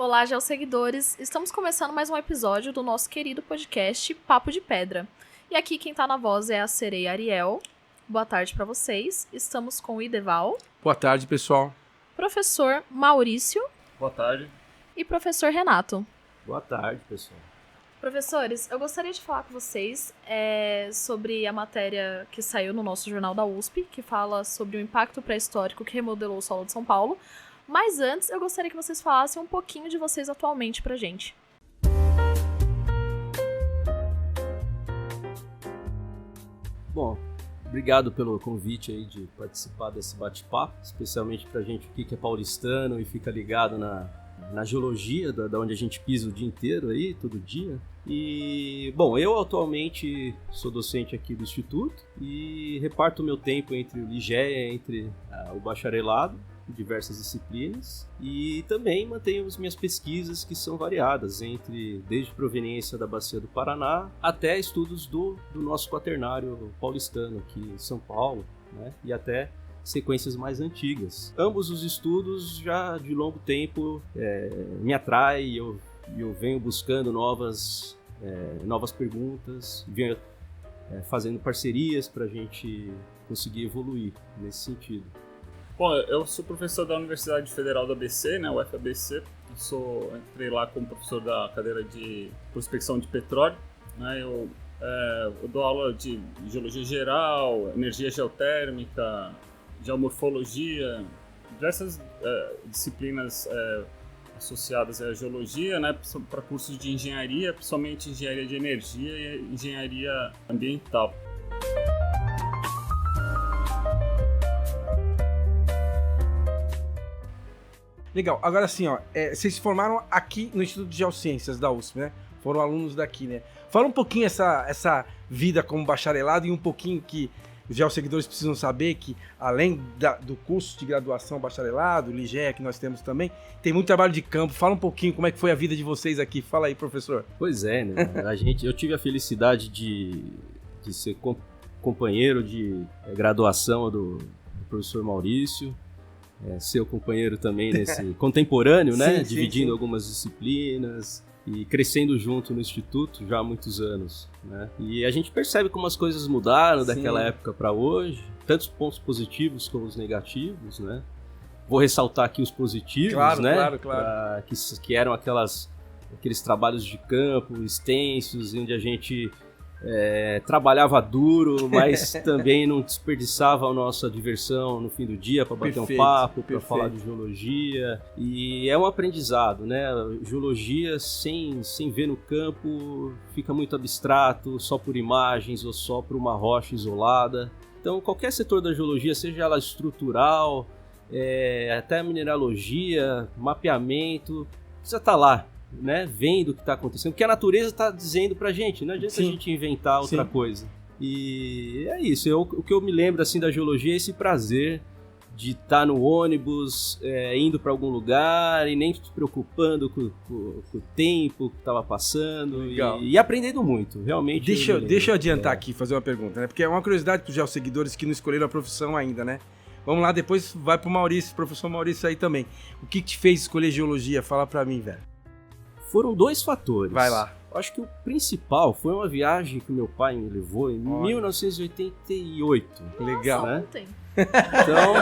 Olá, geosseguidores! Estamos começando mais um episódio do nosso querido podcast Papo de Pedra. E aqui quem tá na voz é a Sereia Ariel. Boa tarde pra vocês. Estamos com o Ideval. Boa tarde, pessoal. Professor Maurício. Boa tarde. E professor Renato. Boa tarde, pessoal. Professores, eu gostaria de falar com vocês sobre a matéria que saiu no nosso jornal da USP, que fala sobre o impacto pré-histórico que remodelou o solo de São Paulo. Mas antes, eu gostaria que vocês falassem um pouquinho de vocês atualmente pra gente. Bom, obrigado pelo convite aí de participar desse bate-papo, especialmente pra gente que é paulistano e fica ligado na geologia, da onde a gente pisa o dia inteiro aí, todo dia. E, bom, eu atualmente sou docente aqui do Instituto e reparto o meu tempo entre o Ligeia, entre o bacharelado, diversas disciplinas, e também mantenho as minhas pesquisas, que são variadas, desde proveniência da Bacia do Paraná até estudos do nosso quaternário paulistano aqui em São Paulo, né? E até sequências mais antigas. Ambos os estudos já de longo tempo me atraem e eu venho buscando novas perguntas, venho fazendo parcerias para a gente conseguir evoluir nesse sentido. Bom, eu sou professor da Universidade Federal do ABC, né, UFABC. Entrei lá como professor da cadeira de prospecção de petróleo, né. Eu dou aula de geologia geral, energia geotérmica, geomorfologia, diversas disciplinas associadas à geologia, né, para cursos de engenharia, principalmente engenharia de energia e engenharia ambiental. Legal. Agora sim, vocês se formaram aqui no Instituto de Geociências da USP, né? Foram alunos daqui, né? Fala um pouquinho essa vida como bacharelado e um pouquinho que os geosseguidores precisam saber que, além do curso de graduação bacharelado, o Ligeia, que nós temos também, tem muito trabalho de campo. Fala um pouquinho como é que foi a vida de vocês aqui. Fala aí, professor. Pois é, né? Eu tive a felicidade de ser companheiro de graduação do professor Maurício, seu companheiro também nesse contemporâneo, né? Sim, dividindo sim. algumas disciplinas e crescendo junto no Instituto já há muitos anos, né? E a gente percebe como as coisas mudaram daquela época para hoje, tantos pontos positivos como os negativos, né? Vou ressaltar aqui os positivos, claro, né? Claro. Que eram aqueles trabalhos de campo extensos, onde a gente trabalhava duro, mas também não desperdiçava a nossa diversão no fim do dia para bater um papo, para falar de geologia. E é um aprendizado, né? Geologia sem ver no campo fica muito abstrato, só por imagens ou só por uma rocha isolada. Então qualquer setor da geologia, seja ela estrutural, até a mineralogia, mapeamento, precisa estar lá, né, vendo o que está acontecendo, porque a natureza está dizendo pra gente, não adianta a gente inventar outra coisa. E é isso, o que eu me lembro assim da geologia é esse prazer de estar no ônibus, indo para algum lugar e nem se preocupando com o tempo que estava passando e aprendendo muito, realmente. Deixa eu adiantar aqui, fazer uma pergunta, né, porque é uma curiosidade para os geosseguidores que não escolheram a profissão ainda, né? Vamos lá, depois vai pro Maurício, professor Maurício aí também. O que te fez escolher geologia? Fala pra mim, velho. Foram dois fatores. Vai lá. Acho que o principal foi uma viagem que meu pai me levou em 1988. Legal, Nossa, né? ontem. Então,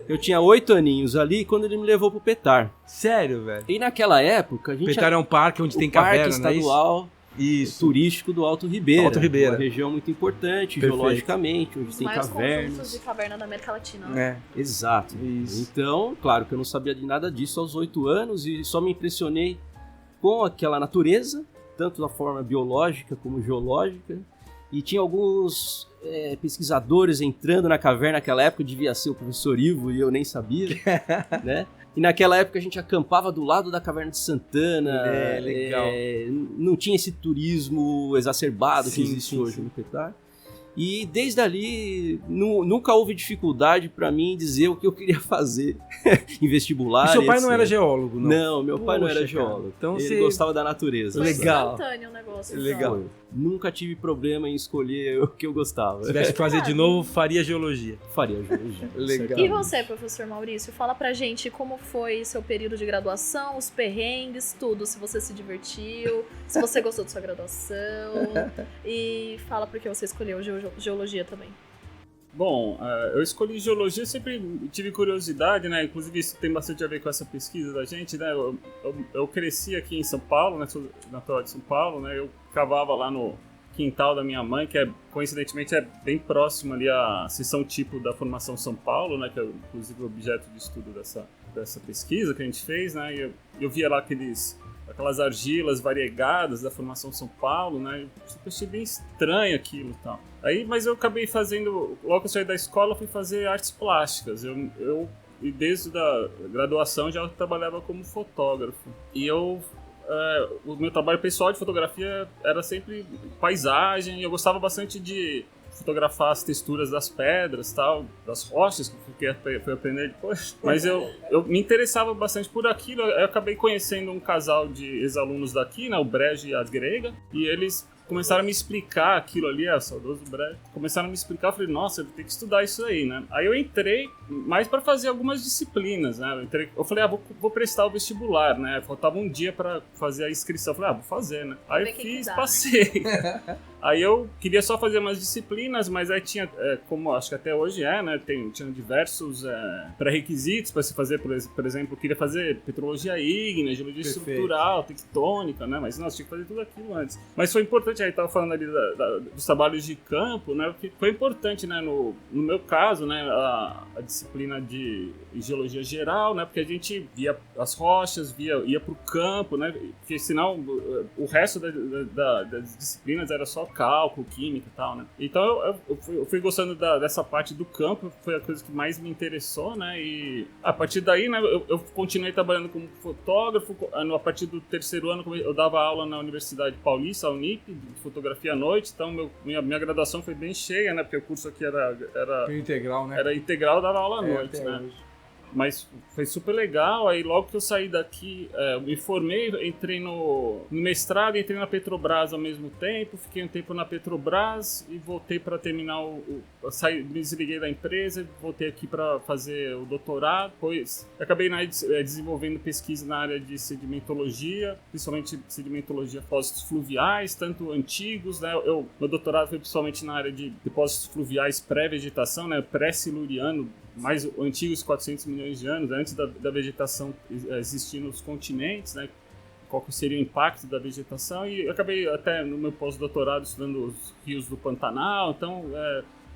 eu tinha 8 aninhos ali quando ele me levou pro Petar. Sério, velho? E naquela época, a gente... Petar é um parque onde tem caverna, parque estadual turístico do Alto Ribeira. Alto Ribeira. Uma região muito importante, Perfeito. Geologicamente, onde Os tem maiores cavernas. conjuntos de caverna da América Latina, né? Exato. Isso. Então, claro que eu não sabia de nada disso aos 8 anos e só me impressionei com aquela natureza, tanto da forma biológica como geológica, e tinha alguns pesquisadores entrando na caverna naquela época, devia ser o professor Ivo e eu nem sabia, né? E naquela época a gente acampava do lado da Caverna de Santana, legal. Não tinha esse turismo exacerbado que existe hoje no Petar. E desde ali, nunca houve dificuldade para mim dizer o que eu queria fazer em vestibular. E seu pai não era geólogo, não? Não, meu pai não era geólogo. Então ele gostava da natureza. Legal. Foi instantâneo o negócio. Legal. Então. nunca tive problema em escolher o que eu gostava. Se tivesse que fazer de novo, faria geologia. Faria geologia. Legal. E você, professor Maurício, fala pra gente como foi seu período de graduação, os perrengues, tudo, se você se divertiu, se você gostou de sua graduação, e fala por que você escolheu geologia também. Bom, eu escolhi geologia, sempre tive curiosidade, né? Inclusive isso tem bastante a ver com essa pesquisa da gente, né? Eu cresci aqui em São Paulo, né? Sou natural de São Paulo, né? Eu cavava lá no quintal da minha mãe, que coincidentemente é bem próximo ali à seção tipo da Formação São Paulo, né? Que é inclusive o objeto de estudo dessa pesquisa que a gente fez, né? E eu via lá aquelas argilas variegadas da Formação São Paulo, né? Eu achei bem estranho aquilo e tal. Mas eu acabei fazendo, logo que eu saí da escola, fui fazer artes plásticas. E desde a graduação já trabalhava como fotógrafo. E o meu trabalho pessoal de fotografia era sempre paisagem. Eu gostava bastante de fotografar as texturas das pedras, tal, das rochas, que fui aprender depois. Mas eu me interessava bastante por aquilo. Eu acabei conhecendo um casal de ex-alunos daqui, né, o Brejo e a Grega, e eles começaram a me explicar aquilo ali, o saudoso Brejo. Começaram a me explicar, eu falei, nossa, eu vou ter que estudar isso aí, né? Aí eu entrei mais para fazer algumas disciplinas, né? Eu falei, vou prestar o vestibular, né? Faltava um dia para fazer a inscrição. Eu falei, vou fazer, né? Aí eu fiz, passei. Aí eu queria só fazer umas disciplinas, mas aí tinha, como acho que até hoje né? Tinha diversos pré-requisitos para se fazer, por exemplo, eu queria fazer petrologia ígnea, geologia estrutural, tectônica, né? Mas nossa, tinha que fazer tudo aquilo antes. Mas foi importante, aí tava falando ali dos trabalhos de campo, né? Porque foi importante, né? No meu caso, né? A disciplina de geologia geral, né? Porque a gente via as rochas, ia pro campo, né? Porque senão o resto das disciplinas era só cálculo, química e tal, né? Então eu fui gostando dessa parte do campo, foi a coisa que mais me interessou, né? E a partir daí, né, eu continuei trabalhando como fotógrafo. A partir do terceiro ano eu dava aula na Universidade Paulista, a Unip, de fotografia à noite. Então minha graduação foi bem cheia, né? Porque o curso aqui era integral, né? Era integral, eu dava aula à noite, né? Hoje. Mas foi super legal. Aí logo que eu saí daqui, me formei, entrei no mestrado, entrei na Petrobras ao mesmo tempo, fiquei um tempo na Petrobras e voltei para terminar me desliguei da empresa, voltei aqui para fazer o doutorado. Depois acabei desenvolvendo pesquisa na área de sedimentologia, principalmente sedimentologia de depósitos fluviais, tanto antigos, né? Meu doutorado foi principalmente na área de depósitos fluviais pré-vegetação, né? Pré-siluriano, mais antigos 400 milhões de anos, antes da vegetação existir nos continentes, né? Qual que seria o impacto da vegetação, e eu acabei até no meu pós-doutorado estudando os rios do Pantanal. Então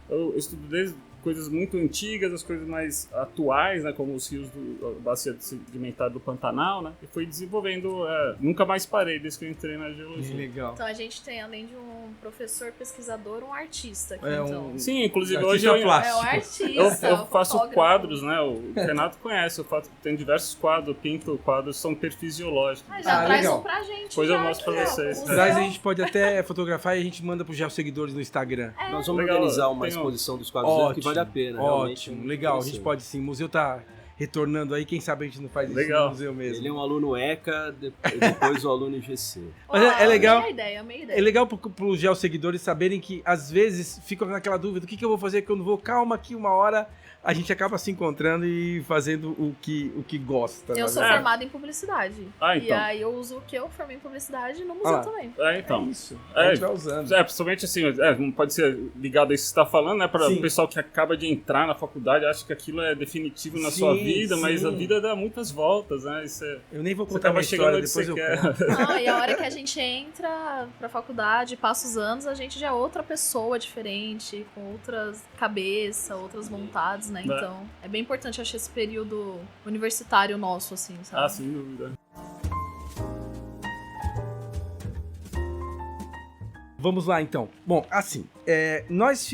eu estudo desde coisas muito antigas, as coisas mais atuais, né, como os rios da bacia sedimentar do Pantanal, né, e fui desenvolvendo, nunca mais parei desde que eu entrei na geologia. Legal. Então a gente tem, além de um professor pesquisador, um artista aqui, então. Sim, inclusive hoje hoje É um artista, eu faço fotógrafo. quadros, né, o Renato conhece, tenho diversos quadros, eu pinto quadros, são perfis geológicos. Já traz legal. um pra gente. Depois eu já mostro pra aqui, ó. vocês. Traz, a gente pode até fotografar e a gente manda pros seguidores no Instagram. Nós vamos Legal, organizar uma tem um- exposição dos quadros que vale a pena. realmente, Ótimo, é legal. A gente interessante. pode sim. O museu tá retornando aí, quem sabe a gente não faz isso Legal. no museu mesmo. Ele é um aluno ECA, depois o aluno IGC. Mas é legal. Amei a ideia. É legal pros geosseguidores saberem que, às vezes, ficam naquela dúvida, o que eu vou fazer quando vou? Calma que uma hora a gente acaba se encontrando e fazendo o que gosta. Eu na sou verdade. formada em publicidade. Ah, E então. aí eu uso o que eu formei em publicidade no Ah museu lá. também. Então. É isso. A gente É, vai usando. principalmente assim, não pode ser ligado a isso que você está falando, né? Para Sim. o pessoal que acaba de entrar na faculdade, acha que aquilo é definitivo na Sim, sua vida, mas sim. a vida dá muitas voltas, né? Eu nem vou Você contar acaba minha chegando história, onde depois você eu quer. conto. E a hora que a gente entra pra faculdade, passa os anos, a gente já é outra pessoa diferente, com outras cabeças, outras vontades, né? Então, é bem importante, eu acho, esse período universitário nosso, assim, sabe? Ah, sem dúvida. Vamos lá, então. Bom, assim, nós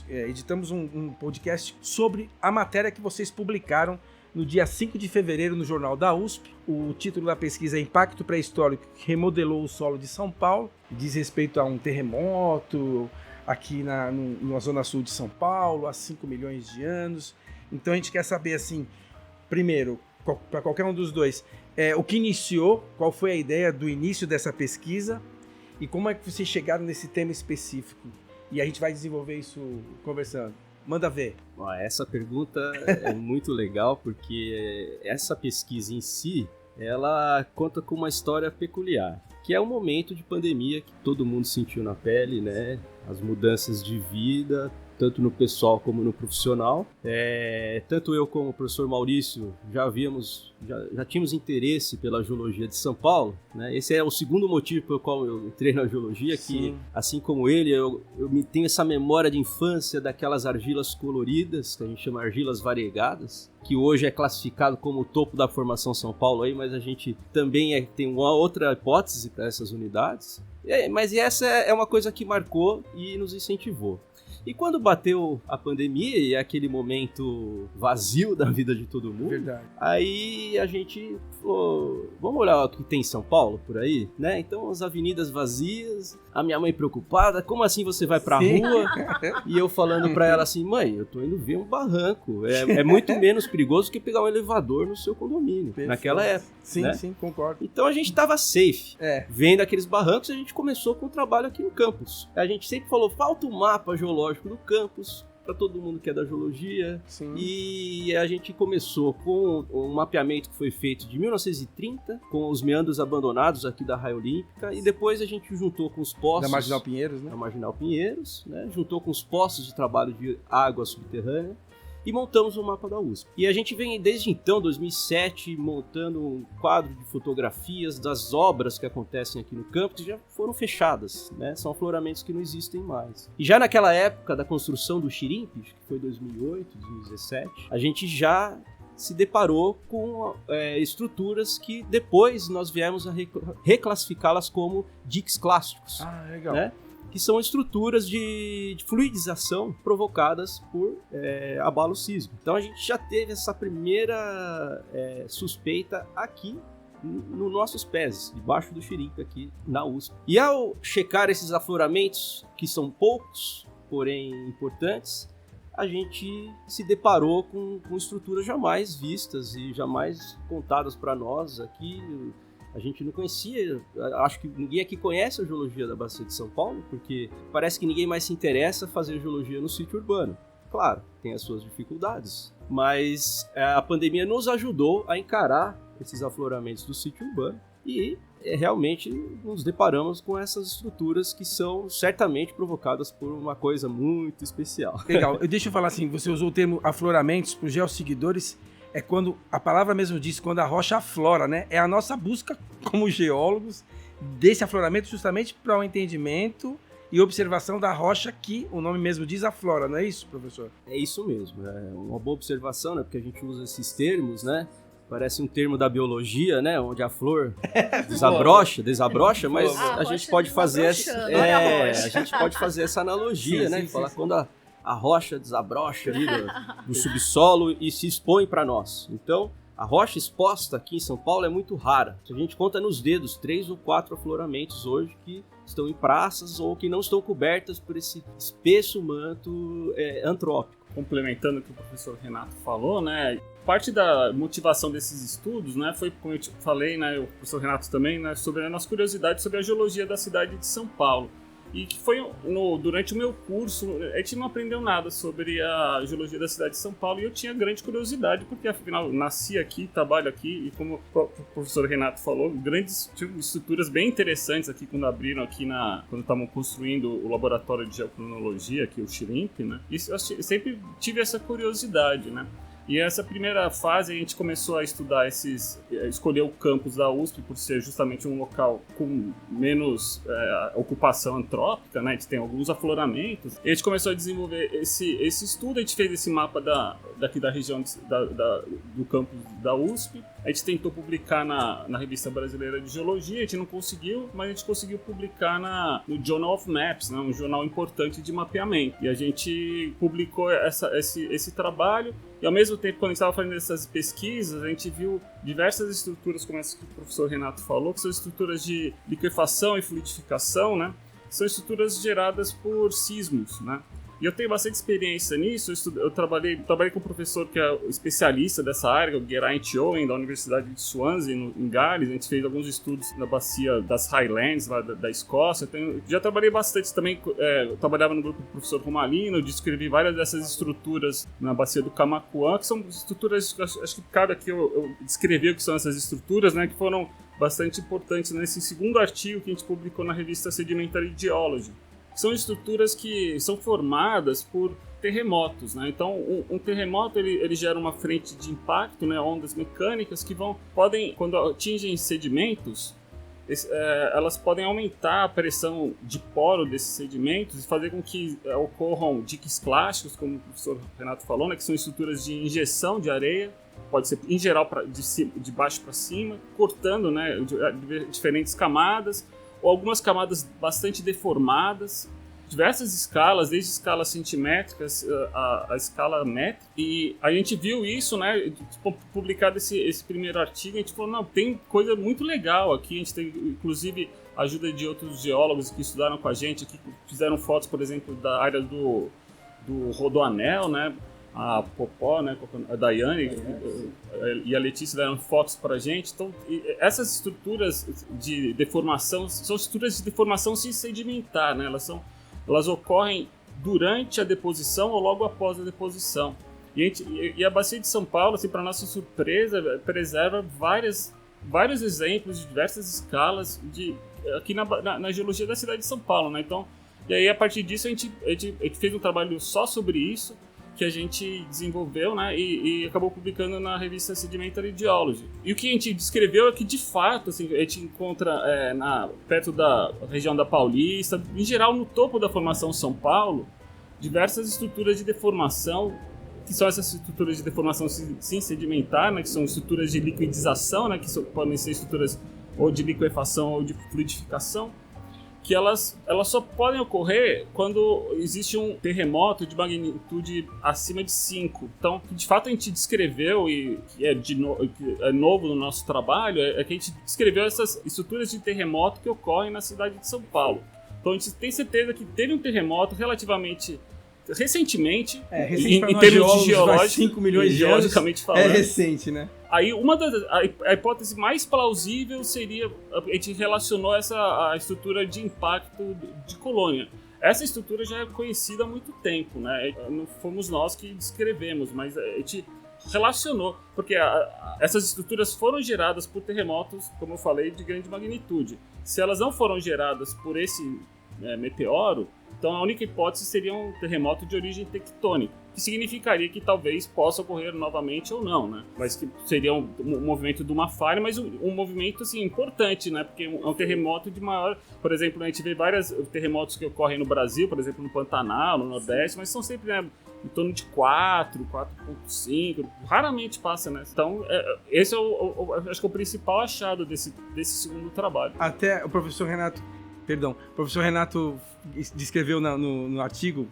editamos um podcast sobre a matéria que vocês publicaram no dia 5 de fevereiro no Jornal da USP. O título da pesquisa é Impacto Pré-Histórico que Remodelou o Solo de São Paulo. Diz respeito a um terremoto aqui na zona sul de São Paulo, há 5 milhões de anos. Então a gente quer saber, assim, primeiro, para qualquer um dos dois, o que iniciou, qual foi a ideia do início dessa pesquisa, E como é que vocês chegaram nesse tema específico? E a gente vai desenvolver isso conversando. Manda ver. Essa pergunta é muito legal, porque essa pesquisa em si, ela conta com uma história peculiar, que é um momento de pandemia que todo mundo sentiu na pele, né? As mudanças de vida, tanto no pessoal como no profissional. Tanto eu como o professor Maurício já tínhamos interesse pela geologia de São Paulo, né? Esse é o segundo motivo pelo qual eu entrei na geologia, que assim como ele, eu tenho essa memória de infância daquelas argilas coloridas, que a gente chama argilas variegadas, que hoje é classificado como o topo da formação São Paulo, aí, mas a gente também tem uma outra hipótese para essas unidades. Mas essa é uma coisa que marcou e nos incentivou. E quando bateu a pandemia e aquele momento vazio da vida de todo mundo, Verdade. Aí a gente falou, vamos olhar o que tem em São Paulo por aí, né? Então as avenidas vazias, a minha mãe preocupada, como assim você vai pra rua? E eu falando pra ela assim, mãe, eu tô indo ver um barranco, é muito menos perigoso que pegar um elevador no seu condomínio, naquela época. Sim, né? sim, concordo. Então a gente tava safe, vendo aqueles barrancos, e a gente começou com o trabalho aqui no campus. A gente sempre falou, falta um mapa geológico no campus, para todo mundo que é da geologia. Sim. E a gente começou com um mapeamento que foi feito de 1930, com os meandros abandonados aqui da Raia Olímpica, e depois a gente juntou com os poços... Da Marginal Pinheiros, né? Da Marginal Pinheiros, né? Juntou com os poços de trabalho de água subterrânea, e montamos o mapa da USP. E a gente vem desde então, 2007, montando um quadro de fotografias das obras que acontecem aqui no campus, que já foram fechadas, né? São afloramentos que não existem mais. E já naquela época da construção do Xirimpe, que foi 2008, 2017, a gente já se deparou com estruturas que depois nós viemos a reclassificá-las como diques clássicos. Ah, legal. Né? Que são estruturas de fluidização provocadas por abalo sísmico. Então a gente já teve essa primeira suspeita aqui nos nossos pés, debaixo do Xirimpe aqui na USP. E ao checar esses afloramentos, que são poucos, porém importantes, a gente se deparou com estruturas jamais vistas e jamais contadas para nós aqui. A gente não conhecia, acho que ninguém aqui conhece a geologia da Bacia de São Paulo, porque parece que ninguém mais se interessa a fazer geologia no sítio urbano. Claro, tem as suas dificuldades, mas a pandemia nos ajudou a encarar esses afloramentos do sítio urbano e realmente nos deparamos com essas estruturas que são certamente provocadas por uma coisa muito especial. Legal, deixa eu falar assim, você usou o termo afloramentos para os geosseguidores. É quando, a palavra mesmo diz, quando a rocha aflora, né? É a nossa busca como geólogos desse afloramento justamente para o entendimento e observação da rocha que o nome mesmo diz aflora, não é isso, professor? É isso mesmo, é uma boa observação, né? Porque a gente usa esses termos, né? Parece um termo da biologia, né? Onde a flor desabrocha, mas a gente pode fazer essa analogia, sim, né? Sim, falar quando a rocha desabrocha ali do subsolo e se expõe para nós. Então, a rocha exposta aqui em São Paulo é muito rara. A gente conta nos dedos 3 ou 4 afloramentos hoje que estão em praças ou que não estão cobertas por esse espesso manto antrópico. Complementando o que o professor Renato falou, né? Parte da motivação desses estudos, né, foi, como eu falei, né, o professor Renato também, né, sobre a nossa curiosidade sobre a geologia da cidade de São Paulo. E que foi durante o meu curso, a gente não aprendeu nada sobre a geologia da cidade de São Paulo e eu tinha grande curiosidade, porque afinal nasci aqui, trabalho aqui e como o professor Renato falou, grandes estruturas bem interessantes aqui quando abriram aqui quando estavam construindo o laboratório de geocronologia, aqui o Xirimpe, né? E eu sempre tive essa curiosidade, né? E essa primeira fase a gente começou a estudar escolher o campus da USP por ser justamente um local com menos ocupação antrópica, né? A gente tem alguns afloramentos. E a gente começou a desenvolver esse estudo, a gente fez esse mapa daqui da região do campus da USP. A gente tentou publicar na Revista Brasileira de Geologia, a gente não conseguiu, mas a gente conseguiu publicar no Journal of Maps, né? Um jornal importante de mapeamento. E a gente publicou esse trabalho. E ao mesmo tempo, quando a gente estava fazendo essas pesquisas, a gente viu diversas estruturas, como essa que o professor Renato falou, que são estruturas de liquefação e fluidificação, né? São estruturas geradas por sismos, né? E eu tenho bastante experiência nisso. Eu trabalhei com um professor que é especialista dessa área, o Geraint Owen, da Universidade de Swansea, em Gales. A gente fez alguns estudos na bacia das Highlands, lá da Escócia. Já trabalhei bastante também. Eu trabalhava no grupo do professor Romalino, descrevi várias dessas estruturas na bacia do Camaquã, que são estruturas, acho que cabe aqui eu descrever o que são essas estruturas, né, que foram bastante importantes nesse segundo artigo que a gente publicou na revista Sedimentary Geology. São estruturas que são formadas por terremotos, né? Então, um terremoto ele gera uma frente de impacto, né? Ondas mecânicas que podem, quando atingem sedimentos, elas podem aumentar a pressão de poro desses sedimentos e fazer com que ocorram diques clásticos, como o professor Renato falou, né? Que são estruturas de injeção de areia, pode ser em geral de baixo para cima, cortando, né? Diferentes camadas, ou algumas camadas bastante deformadas, diversas escalas, desde escalas centimétricas a escala métrica. E a gente viu isso, né, publicado esse primeiro artigo, a gente falou, não, tem coisa muito legal aqui, a gente tem inclusive a ajuda de outros geólogos que estudaram com a gente, que fizeram fotos, por exemplo, da área do Rodoanel, né, a Popó, né, a Daiane e a Letícia deram fotos para a gente. Então, essas estruturas de deformação são estruturas de deformação sedimentar, né? Elas ocorrem durante a deposição ou logo após a deposição. E a Bacia de São Paulo, assim, para nossa surpresa, preserva vários exemplos de diversas escalas aqui na geologia da cidade de São Paulo, né? Então, e aí a partir disso a gente fez um trabalho só sobre isso, que a gente desenvolveu, né, e acabou publicando na revista Sedimentary Geology. E o que a gente descreveu é que, de fato, assim, a gente encontra perto da região da Paulista, em geral no topo da formação São Paulo, diversas estruturas de deformação, que são essas estruturas de deformação sim sedimentar, né, que são estruturas de liquidização, né, que podem ser estruturas ou de liquefação ou de fluidificação, que elas só podem ocorrer quando existe um terremoto de magnitude acima de 5. Então, o que de fato a gente descreveu, e que é novo no nosso trabalho, é que a gente descreveu essas estruturas de terremoto que ocorrem na cidade de São Paulo. Então, a gente tem certeza que teve um terremoto relativamente recentemente, em termos de geológico, 5 milhões de anos, falando. É recente, né? Aí a hipótese mais plausível seria, a gente relacionou a estrutura de impacto de colônia. Essa estrutura já é conhecida há muito tempo, né? Não fomos nós que descrevemos, mas a gente relacionou, porque essas estruturas foram geradas por terremotos, como eu falei, de grande magnitude. Se elas não foram geradas por esse meteoro, então a única hipótese seria um terremoto de origem tectônica, que significaria que talvez possa ocorrer novamente ou não, né? Mas que seria um movimento de uma falha, mas um movimento assim, importante, né? Porque é um terremoto de maior... Por exemplo, a gente vê vários terremotos que ocorrem no Brasil, por exemplo, no Pantanal, no Nordeste, mas são sempre, né, em torno de 4,5, raramente passa, né? Então, esse acho que é o principal achado desse segundo trabalho. Até o professor Renato descreveu no artigo,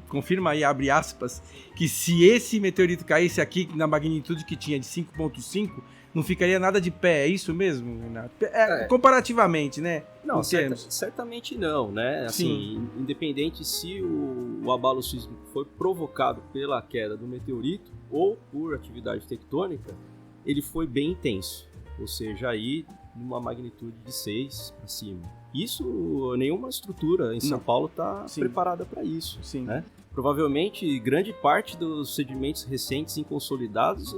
confirma aí, abre aspas, que se esse meteorito caísse aqui na magnitude que tinha de 5.5, não ficaria nada de pé, é isso mesmo, Renato? Comparativamente, né? Não, certamente não, né? Assim, independente se o abalo sísmico foi provocado pela queda do meteorito ou por atividade tectônica, ele foi bem intenso, ou seja, aí numa magnitude de 6 para cima. Isso, nenhuma estrutura em São Paulo está preparada para isso. Sim. Né? Provavelmente, grande parte dos sedimentos recentes e consolidados,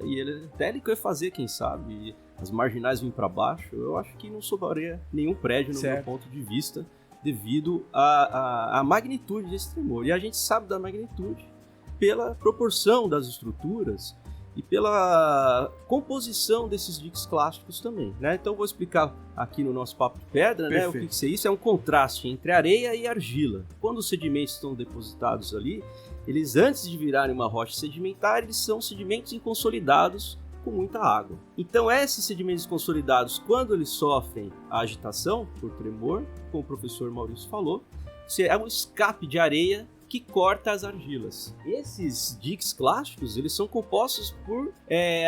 e ele até liquefazer, quem sabe, as marginais vêm para baixo, eu acho que não sobraria nenhum prédio no meu ponto de vista, devido à magnitude desse tremor. E a gente sabe da magnitude pela proporção das estruturas e pela composição desses diques clásticos também, né? Então vou explicar aqui no nosso papo de pedra, né, o que é isso. É um contraste entre areia e argila. Quando os sedimentos estão depositados ali, eles, antes de virarem uma rocha sedimentar, eles são sedimentos inconsolidados com muita água. Então esses sedimentos consolidados, quando eles sofrem a agitação por tremor, como o professor Maurício falou, é um escape de areia que corta as argilas. Esses diques clásticos, eles são compostos por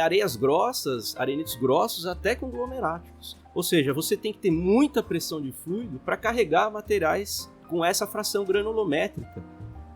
areias grossas, arenitos grossos, até conglomeráticos. Ou seja, você tem que ter muita pressão de fluido para carregar materiais com essa fração granulométrica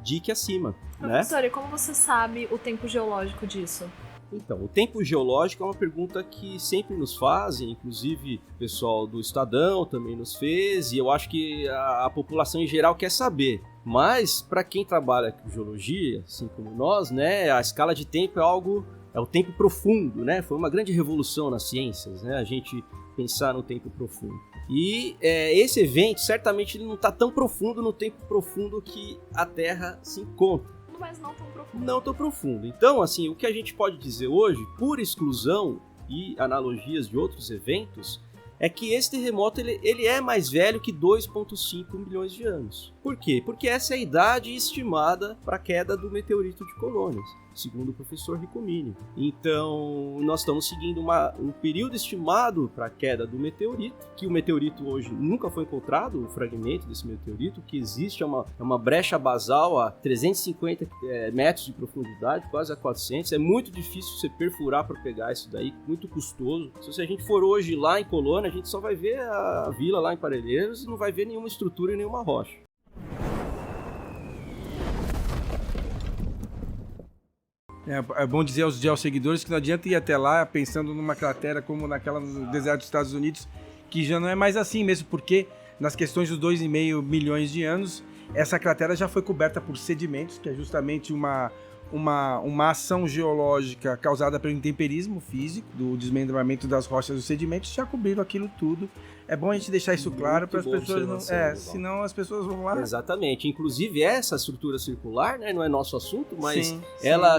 dique acima, né? Professor, e como você sabe o tempo geológico disso? Então, o tempo geológico é uma pergunta que sempre nos fazem, inclusive o pessoal do Estadão também nos fez, e eu acho que a população em geral quer saber. Mas, para quem trabalha com geologia, assim como nós, né, a escala de tempo é o tempo profundo, né? Foi uma grande revolução nas ciências, né? A gente pensar no tempo profundo. E esse evento, certamente, ele não está tão profundo no tempo profundo que a Terra se encontra. Mas não tão profundo. Não tão profundo. Então, assim, o que a gente pode dizer hoje, por exclusão e analogias de outros eventos, é que esse terremoto ele é mais velho que 2,5 milhões de anos. Por quê? Porque essa é a idade estimada para a queda do meteorito de Colônias, segundo o professor Ricomini. Então, nós estamos seguindo um período estimado para a queda do meteorito, que o meteorito hoje nunca foi encontrado, o fragmento desse meteorito, que existe é uma brecha basal a 350 metros de profundidade, quase a 400. É muito difícil você perfurar para pegar isso daí, muito custoso. Se a gente for hoje lá em Colônia, a gente só vai ver a vila lá em Parelheiros e não vai ver nenhuma estrutura e nenhuma rocha. É bom dizer aos geosseguidores que não adianta ir até lá pensando numa cratera como naquela no deserto dos Estados Unidos, que já não é mais assim mesmo, porque nas questões dos 2,5 milhões de anos, essa cratera já foi coberta por sedimentos, que é justamente uma ação geológica causada pelo intemperismo físico, do desmembramento das rochas dos sedimentos, já cobriram aquilo tudo. É bom a gente deixar isso claro para as pessoas não... senão as pessoas vão lá... Exatamente. Inclusive essa estrutura circular, né, não é nosso assunto, mas sim.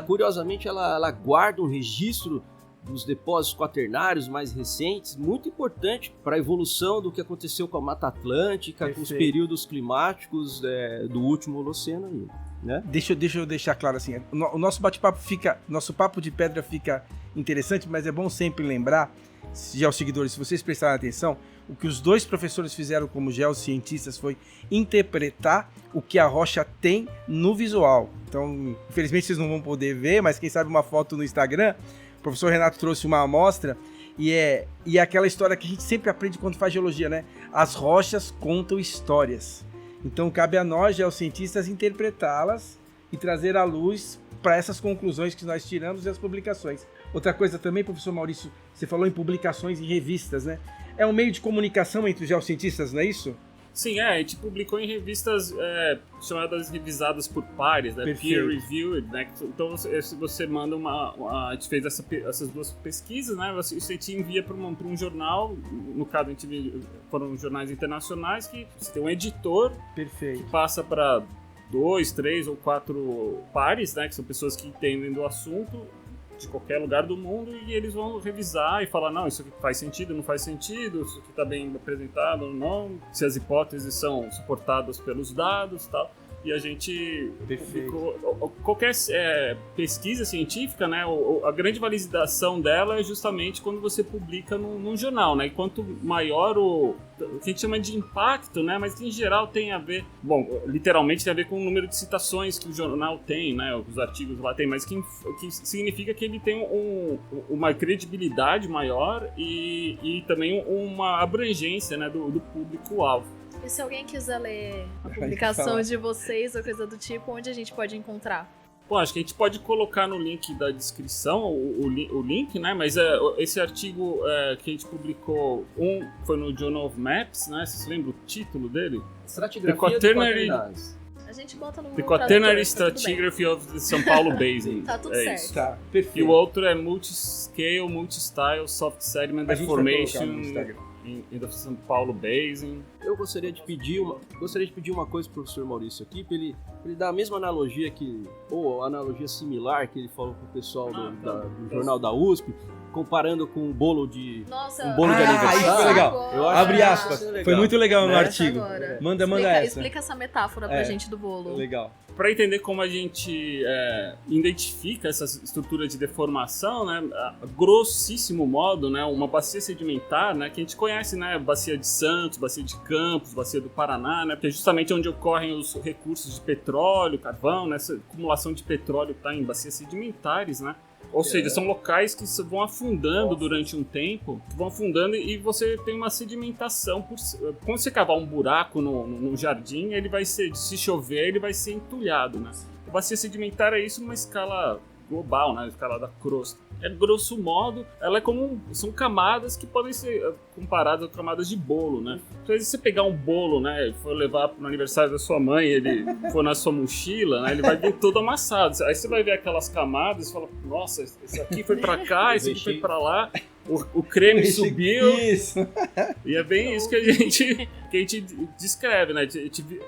Curiosamente, ela guarda um registro dos depósitos quaternários mais recentes, muito importante para a evolução do que aconteceu com a Mata Atlântica, com os períodos climáticos do último Holoceno aí, né? Deixa eu deixar claro assim, o nosso bate-papo nosso papo de pedra fica interessante, mas é bom sempre lembrar, geosseguidores, se vocês prestarem atenção, o que os dois professores fizeram como geocientistas foi interpretar o que a rocha tem no visual. Então, infelizmente vocês não vão poder ver, mas quem sabe uma foto no Instagram, o professor Renato trouxe uma amostra e é aquela história que a gente sempre aprende quando faz geologia, né? As rochas contam histórias. Então cabe a nós, geocientistas, interpretá-las e trazer à luz para essas conclusões que nós tiramos e as publicações. Outra coisa também, professor Maurício, você falou em publicações em revistas, né? É um meio de comunicação entre os geocientistas, não é isso? Sim, a gente publicou em revistas chamadas revisadas por pares, né? Perfeito. Peer-reviewed, né? Então, se você manda a gente fez essas duas pesquisas, né? Você te envia para um jornal, no caso, foram jornais internacionais, que você tem um editor. Perfeito. Que passa para 2, 3 ou 4 pares, né? Que são pessoas que entendem do assunto, de qualquer lugar do mundo, e eles vão revisar e falar, não, isso aqui faz sentido, não faz sentido, isso aqui está bem apresentado ou não, se as hipóteses são suportadas pelos dados e tal. E a gente publicou qualquer pesquisa científica, né? A grande validação dela é justamente quando você publica num jornal, né? E quanto maior o que a gente chama de impacto, né? Mas que em geral tem a ver, literalmente tem a ver com o número de citações que o jornal tem, né? Os artigos lá tem, mas que significa que ele tem uma credibilidade maior e também uma abrangência, né? Do público-alvo. E se alguém quiser ler a publicação de vocês ou coisa do tipo, onde a gente pode encontrar? Bom, acho que a gente pode colocar no link da descrição o link, né? Mas esse artigo que a gente publicou, foi no Journal of Maps, né? Você se lembra o título dele? Estratigrafia de quaternários. A gente bota no The Quaternary Stratigraphy of the São Paulo Basin. Tá tudo certo. Isso. Tá, perfeito. E o outro é Multiscale, Multistyle, Soft Sediment Deformation in the São Paulo Basin. Eu gostaria de pedir uma coisa pro professor Maurício aqui, para ele dar a mesma analogia ou analogia similar que ele falou pro pessoal do jornal da USP, comparando com um bolo de aniversário. Isso foi legal. Eu acho Abre aspas. Foi muito legal no artigo. Agora. Manda essa. Explica essa metáfora pra gente do bolo. Legal. Para entender como a gente identifica essa estrutura de deformação, né, a grossíssimo modo, né, uma bacia sedimentar, né, que a gente conhece, né, bacia de Santos, bacia de Campos, bacia do Paraná, né, que é justamente onde ocorrem os recursos de petróleo, carvão, né, essa acumulação de petróleo está em bacias sedimentares, né. Ou seja, são locais que vão afundando durante um tempo, vão afundando e você tem uma sedimentação. Quando você cavar um buraco no jardim, ele vai ser, se chover, ele vai ser entulhado, né? A bacia sedimentar é isso numa escala global, né? A escala da crosta. Grosso modo, ela é são camadas que podem ser comparadas a camadas de bolo, né? Então, se você pegar um bolo, né, e for levar no aniversário da sua mãe, ele for na sua mochila, né, ele vai vir todo amassado. Aí você vai ver aquelas camadas e fala, nossa, esse aqui foi pra cá, esse aqui foi pra lá, o creme subiu. Isso. E é bem isso que a gente descreve, né?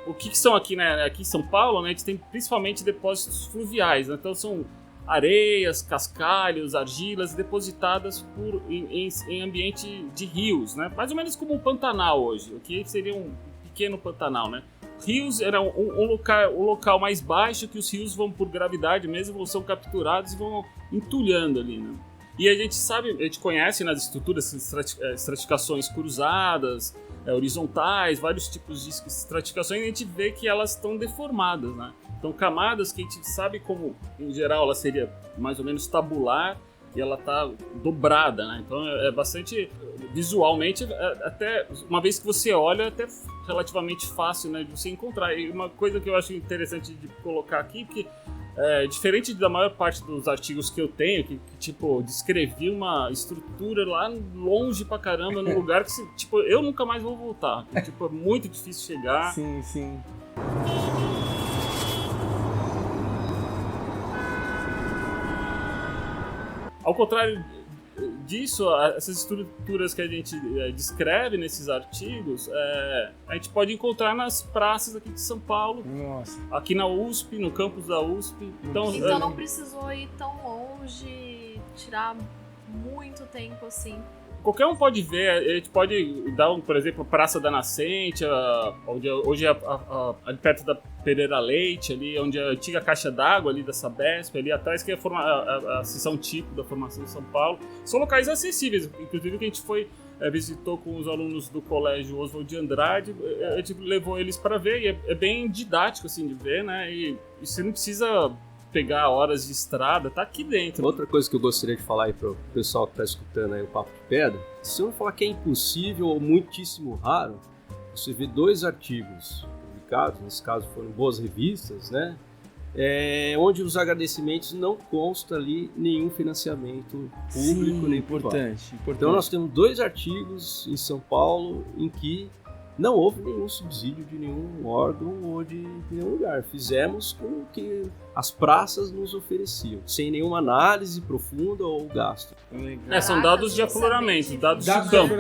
O que são aqui, né? Aqui em São Paulo, né, a gente tem principalmente depósitos fluviais, né? Então são areias, cascalhos, argilas depositadas em ambiente de rios, né? Mais ou menos como um Pantanal hoje, o que seria um pequeno Pantanal, né? Rios era um local mais baixo que os rios vão por gravidade mesmo, são capturados e vão entulhando ali, né? E a gente conhece nas estruturas estratificações cruzadas, horizontais, vários tipos de estratificações, e a gente vê que elas estão deformadas, né? Então, camadas que a gente sabe como, em geral, ela seria mais ou menos tabular e ela está dobrada, né? Então, é bastante, visualmente, até uma vez que você olha, é até relativamente fácil, né, de você encontrar. E uma coisa que eu acho interessante de colocar aqui, que diferente da maior parte dos artigos que eu tenho, que tipo, descrevi uma estrutura lá longe pra caramba, num lugar que, tipo, eu nunca mais vou voltar. Que, tipo, é muito difícil chegar. Sim, sim. Ao contrário disso, essas estruturas que a gente descreve nesses artigos, a gente pode encontrar nas praças aqui de São Paulo, Nossa. aqui na USP, no campus da USP. Então não precisou ir tão longe, tirar muito tempo assim. Qualquer um pode ver, a gente pode dar, por exemplo, a Praça da Nascente, onde hoje é ali perto da Pereira Leite, ali onde é a antiga caixa d'água ali da Sabesp, ali atrás, que é a seção tipo da formação de São Paulo. São locais acessíveis, inclusive que a gente visitou com os alunos do colégio Oswald de Andrade, a gente levou eles para ver, e é bem didático assim de ver, né? E você não precisa pegar horas de estrada, tá aqui dentro. Outra coisa que eu gostaria de falar aí pro pessoal que tá escutando aí o Papo de Pedra, se eu não falar que é impossível ou muitíssimo raro, você vê 2 artigos publicados, nesse caso foram boas revistas, né? Onde os agradecimentos não consta ali nenhum financiamento público. Sim, nem importante. Então nós temos 2 artigos em São Paulo em que não houve nenhum subsídio de nenhum órgão ou de nenhum lugar. Fizemos com o que as praças nos ofereciam, sem nenhuma análise profunda ou gasto. São dados de afloramento, dados de campo.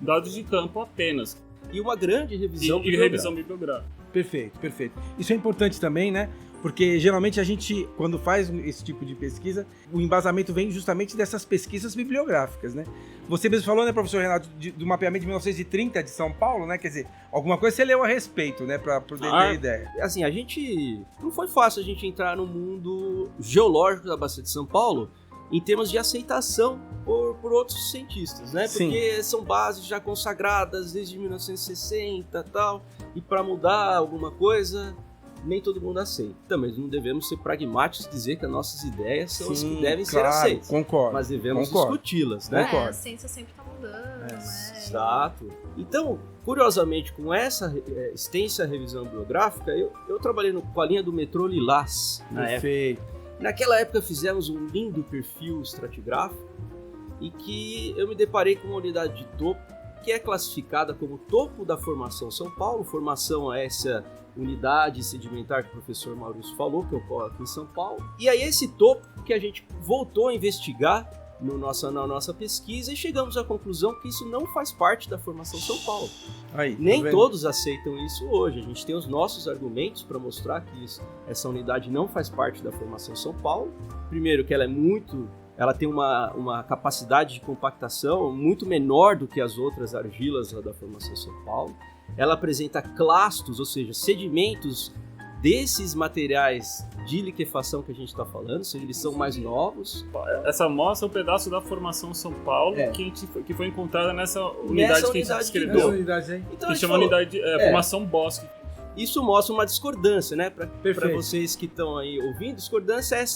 Dados de campo apenas. E uma grande revisão bibliográfica. Perfeito, perfeito. Isso é importante também, né? Porque geralmente a gente, quando faz esse tipo de pesquisa, o embasamento vem justamente dessas pesquisas bibliográficas, né? Você mesmo falou, né, professor Renato, do mapeamento de 1930 de São Paulo, né? Quer dizer, alguma coisa você leu a respeito, né? Pra poder ter ideia. Assim, não foi fácil a gente entrar no mundo geológico da Bacia de São Paulo em termos de aceitação por outros cientistas, né? Porque são bases já consagradas desde 1960 e tal, e para mudar alguma coisa, nem todo mundo aceita. Mas não devemos ser pragmáticos e dizer que as nossas ideias são as que devem ser aceitas. Concordo. Mas devemos discuti-las, né? A ciência sempre está mudando, né? Exato. Então, curiosamente, com essa extensa revisão bibliográfica, eu trabalhei com a linha do metrô Lilás. Perfeito. Naquela época fizemos um lindo perfil estratigráfico e que eu me deparei com uma unidade de topo que é classificada como topo da Formação São Paulo. Formação é essa unidade sedimentar que o professor Maurício falou, que ocorre aqui em São Paulo. E aí esse topo que a gente voltou a investigar na nossa pesquisa e chegamos à conclusão que isso não faz parte da Formação São Paulo. Aí, Nem todos aceitam isso hoje. A gente tem os nossos argumentos para mostrar que essa unidade não faz parte da Formação São Paulo. Primeiro, que ela tem uma capacidade de compactação muito menor do que as outras argilas da Formação São Paulo. Ela apresenta clastos, ou seja, sedimentos desses materiais de liquefação que a gente está falando, ou seja, eles são mais novos. Essa amostra é um pedaço da Formação São Paulo que foi encontrada nessa unidade que a gente descreveu. Então, que chama unidade Formação Bosque. Isso mostra uma discordância, né? Para vocês que estão aí ouvindo, discordância é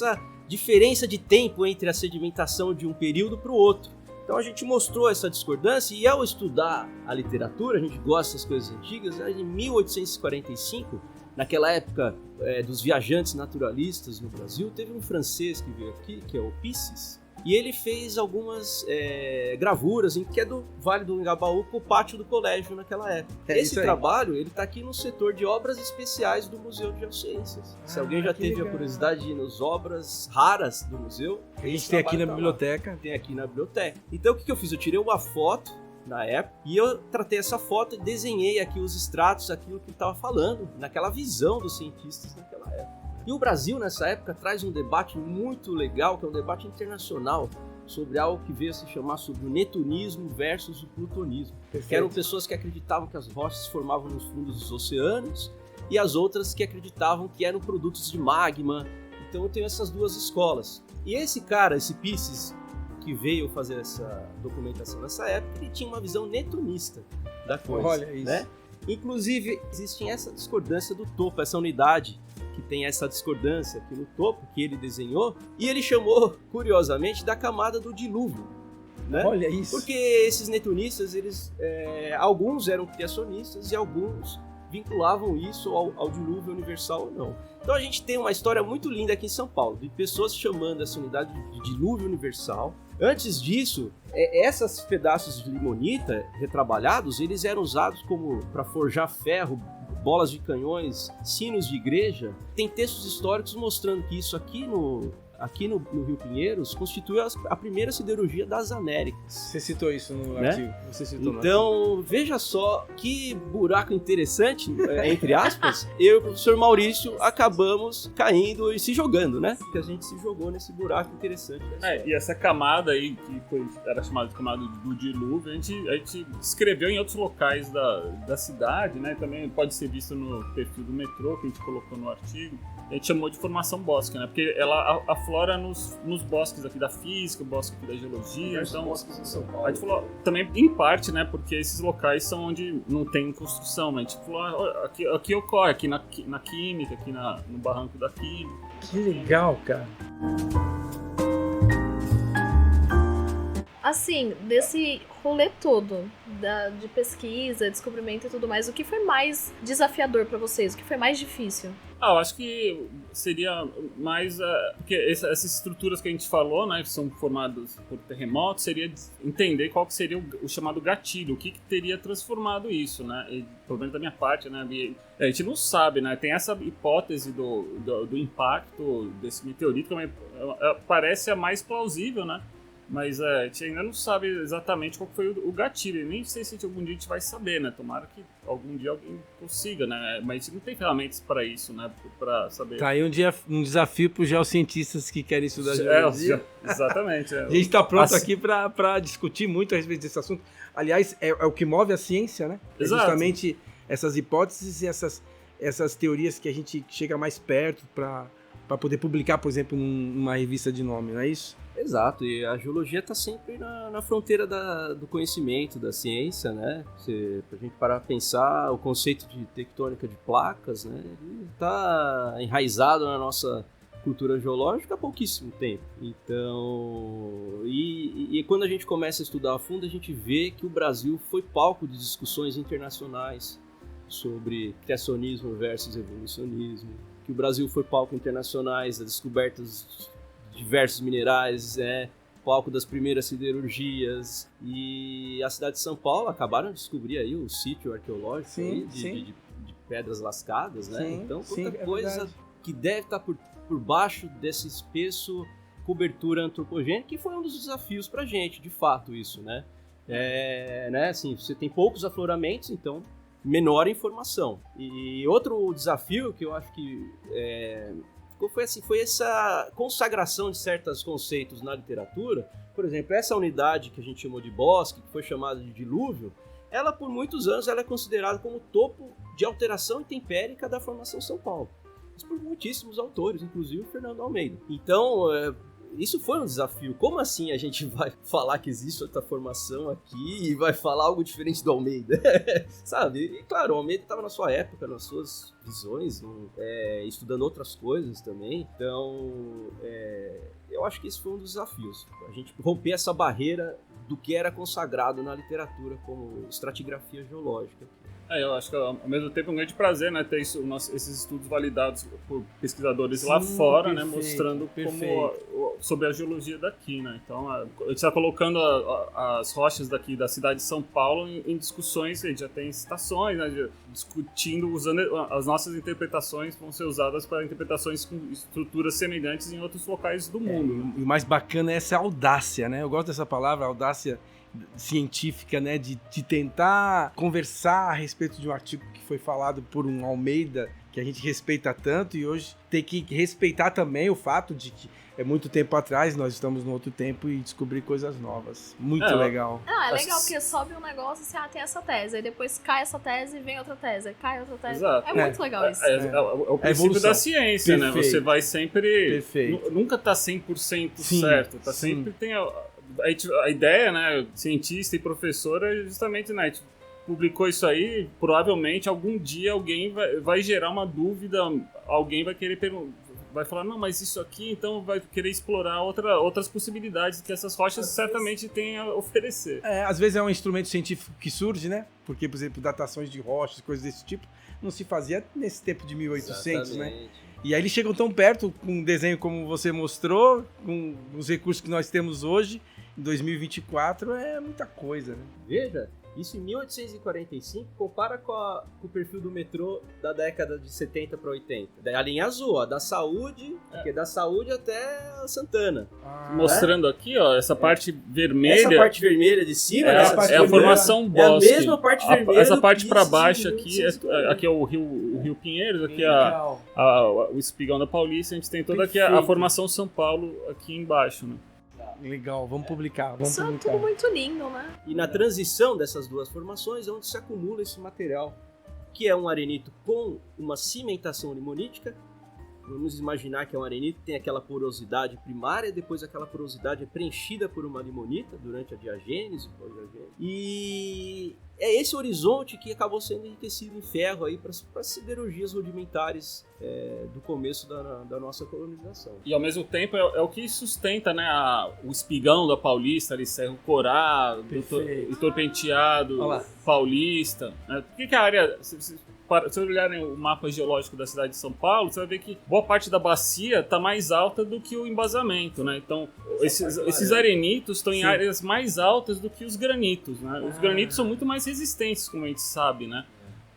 diferença de tempo entre a sedimentação de um período para o outro. Então a gente mostrou essa discordância e ao estudar a literatura, a gente gosta das coisas antigas, em 1845, naquela época dos viajantes naturalistas no Brasil, teve um francês que veio aqui, que é o Piscis, e ele fez algumas gravuras, que é do Vale do Engabaú, com o pátio do colégio naquela época. Esse trabalho, ele está aqui no setor de obras especiais do Museu de Geociências. Se alguém já teve a curiosidade de ir nas obras raras do museu, a gente tem aqui na biblioteca. Tem aqui na biblioteca. Então o que eu fiz? Eu tirei uma foto na época, e eu tratei essa foto e desenhei aqui os extratos, aquilo que ele estava falando, naquela visão dos cientistas naquela época. E o Brasil, nessa época, traz um debate muito legal, que é um debate internacional, sobre algo que veio a se chamar sobre o netunismo versus o plutonismo. Perfeito. Que eram pessoas que acreditavam que as rochas se formavam nos fundos dos oceanos, e as outras que acreditavam que eram produtos de magma. Então eu tenho essas duas escolas. E esse cara, esse Piscis, que veio fazer essa documentação nessa época, ele tinha uma visão netunista da coisa. Olha isso. Né? Inclusive, existe essa discordância do topo, essa unidade que tem essa discordância aqui no topo, que ele desenhou, e ele chamou, curiosamente, da camada do dilúvio. Né? Olha isso. Porque esses netunistas, eles, alguns eram criacionistas e alguns vinculavam isso ao dilúvio universal ou não. Então a gente tem uma história muito linda aqui em São Paulo, de pessoas chamando essa unidade de dilúvio universal. Antes disso, esses pedaços de limonita retrabalhados, eles eram usados como para forjar ferro, bolas de canhões, sinos de igreja. Tem textos históricos mostrando que isso aqui no Rio Pinheiros constitui a primeira siderurgia das Américas. Você citou isso no né? artigo. Você citou então, veja só que buraco interessante, entre aspas, eu e o professor Maurício acabamos caindo e se jogando, né? Porque a gente se jogou nesse buraco interessante. E essa camada aí, que era chamada de camada do dilúvio, a gente descreveu em outros locais da cidade, né? Também pode ser visto no perfil do metrô, que a gente colocou no artigo. A gente chamou de formação bosque, né? Porque ela aflora nos bosques aqui da física, bosque aqui da geologia. Então, bosques em São Paulo. A gente falou também, em parte, né? Porque esses locais são onde não tem construção, né? A gente falou, aqui ocorre, aqui na química, aqui no barranco da química. Que legal, cara. Assim, desse rolê todo, de pesquisa, descobrimento e tudo mais, o que foi mais desafiador pra vocês? O que foi mais difícil? Eu acho que seria mais... porque essas estruturas que a gente falou, né, que são formadas por terremotos, seria entender qual que seria o chamado gatilho, o que teria transformado isso, né? E, pelo menos da minha parte, né, a gente não sabe, né? Tem essa hipótese do impacto desse meteorito, que parece a mais plausível, né? Mas a gente ainda não sabe exatamente qual foi o gatilho. Nem sei se algum dia a gente vai saber, né? Tomara que algum dia alguém consiga, né? Mas a gente não tem ferramentas para isso, né? Para saber. Tá aí um desafio para os geocientistas que querem estudar geologia. Exatamente. A gente está pronto aqui para discutir muito a respeito desse assunto. Aliás, é o que move a ciência, né? Exato. Justamente essas hipóteses e essas teorias que a gente chega mais perto para poder publicar, por exemplo, numa revista de nome, não é isso? Exato, e a geologia está sempre na fronteira do conhecimento, da ciência, né? Pra gente parar pra pensar, o conceito de tectônica de placas, né? Ele está enraizado na nossa cultura geológica há pouquíssimo tempo. Então, e quando a gente começa a estudar a fundo, a gente vê que o Brasil foi palco de discussões internacionais sobre criacionismo versus evolucionismo, que o Brasil foi palco internacionais das descobertas diversos minerais, palco das primeiras siderurgias, e a cidade de São Paulo acabaram de descobrir aí o sítio arqueológico de pedras lascadas, né? Sim, então, quanta coisa que deve estar por baixo desse espesso cobertura antropogênica, que foi um dos desafios pra gente, de fato, isso, né? Né? Assim, você tem poucos afloramentos, então menor informação. E outro desafio que eu acho que foi essa consagração de certos conceitos na literatura. Por exemplo, essa unidade que a gente chamou de bosque, que foi chamada de dilúvio, ela por muitos anos ela é considerada como topo de alteração intempérica da formação São Paulo. Isso por muitíssimos autores, inclusive o Fernando Almeida. Então, isso foi um desafio. Como assim a gente vai falar que existe outra formação aqui e vai falar algo diferente do Almeida? Sabe? E claro, o Almeida estava na sua época, nas suas visões, estudando outras coisas também. Então, eu acho que esse foi um dos desafios. A gente romper essa barreira do que era consagrado na literatura como estratigrafia geológica. Eu acho que ao mesmo tempo é um grande prazer, né, ter esses estudos validados por pesquisadores lá fora, né, mostrando sobre a geologia daqui, né. Então, a gente está colocando as rochas daqui da cidade de São Paulo em discussões, a gente já tem citações, né, discutindo, usando as nossas interpretações, vão ser usadas para interpretações com estruturas semelhantes em outros locais do mundo. E o mais bacana é essa audácia, né? Eu gosto dessa palavra, audácia científica, né, de tentar conversar a respeito de um artigo que foi falado por um Almeida que a gente respeita tanto, e hoje ter que respeitar também o fato de que é muito tempo atrás, nós estamos no outro tempo e descobrir coisas novas. Muito legal. Não, é legal porque sobe um negócio assim, tem essa tese, aí depois cai essa tese e vem outra tese, aí cai outra tese. Exato. É muito legal isso. É o princípio da ciência, né? Você vai sempre... Nunca tá 100% certo, tá sempre... Tem a ideia, né, cientista e professora, é justamente, né, a gente publicou isso aí, provavelmente algum dia alguém vai gerar uma dúvida, alguém vai querer vai falar, não, mas isso aqui, então vai querer explorar outras possibilidades que essas rochas certamente têm a oferecer. Às vezes é um instrumento científico que surge, né, porque, por exemplo, datações de rochas, coisas desse tipo, não se fazia nesse tempo de 1800, Exatamente. Né? E aí eles chegam tão perto com um desenho como você mostrou, com os recursos que nós temos hoje, em 2024, é muita coisa, né? Veja, isso em 1845 compara com o perfil do metrô da década de 70 para 80. A linha azul, da Saúde, que é da Saúde até Santana. Mostrando aqui, ó, essa parte vermelha. Essa parte vermelha de cima, é a formação Bosque. É a mesma parte vermelha. Essa parte para baixo aqui é o Rio Pinheiros, aqui o Espigão da Paulista, a gente tem toda aqui a formação São Paulo aqui embaixo, né? Legal, vamos publicar. Isso é tudo muito lindo, né? E na transição dessas duas formações é onde se acumula esse material, que é um arenito com uma cimentação limonítica. Vamos imaginar que é um arenito que tem aquela porosidade primária, depois aquela porosidade é preenchida por uma limonita durante a diagênese, e é esse horizonte que acabou sendo enriquecido em ferro aí para as siderurgias rudimentares do começo da nossa colonização. E ao mesmo tempo é o que sustenta, né, o Espigão da Paulista, ali, Cerro Corá, Heitor Penteado, Paulista. Né? Por que a área... Se vocês olharem o mapa geológico da cidade de São Paulo, você vai ver que boa parte da bacia está mais alta do que o embasamento, né? Então, esses arenitos estão em áreas mais altas do que os granitos, né? Os granitos são muito mais resistentes, como a gente sabe, né?